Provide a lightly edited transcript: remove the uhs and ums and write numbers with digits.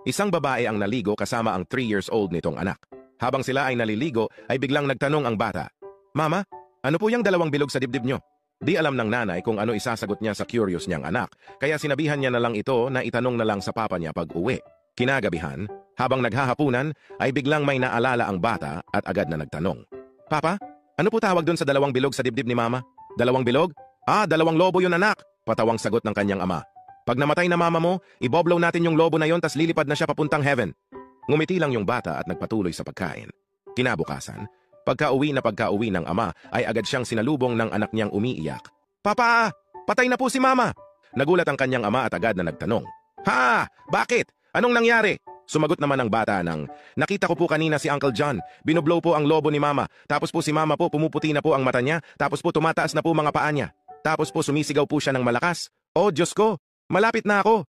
Isang babae ang naligo kasama ang 3 years old nitong anak. Habang sila ay naliligo, ay biglang nagtanong ang bata, "Mama, ano po yung dalawang bilog sa dibdib nyo?" Di alam ng nanay kung ano isasagot niya sa curious niyang anak, kaya sinabihan niya na lang ito na itanong na lang sa papa niya pag uwi. Kinagabihan, habang naghahapunan, ay biglang may naalala ang bata at agad na nagtanong, "Papa, ano po tawag doon sa dalawang bilog sa dibdib ni mama? Dalawang bilog? Ah, dalawang lobo yun anak," patawang sagot ng kanyang ama. "Pag namatay na mama mo, iboblow natin yung lobo na yon tas lilipad na siya papuntang heaven." Ngumiti lang yung bata at nagpatuloy sa pagkain. Kinabukasan, pagka-uwi ng ama ay agad siyang sinalubong ng anak niyang umiiyak. "Papa, patay na po si mama!" Nagulat ang kanyang ama at agad na nagtanong, "Ha? Bakit? Anong nangyari?" Sumagot naman ang bata ng, "Nakita ko po kanina si Uncle John. Binoblow po ang lobo ni mama. Tapos po si mama po pumuputi na po ang mata niya. Tapos po tumataas na po mga paa niya. Tapos po sumisigaw po siya ng malakas. Oh, Diyos ko! Malapit na ako!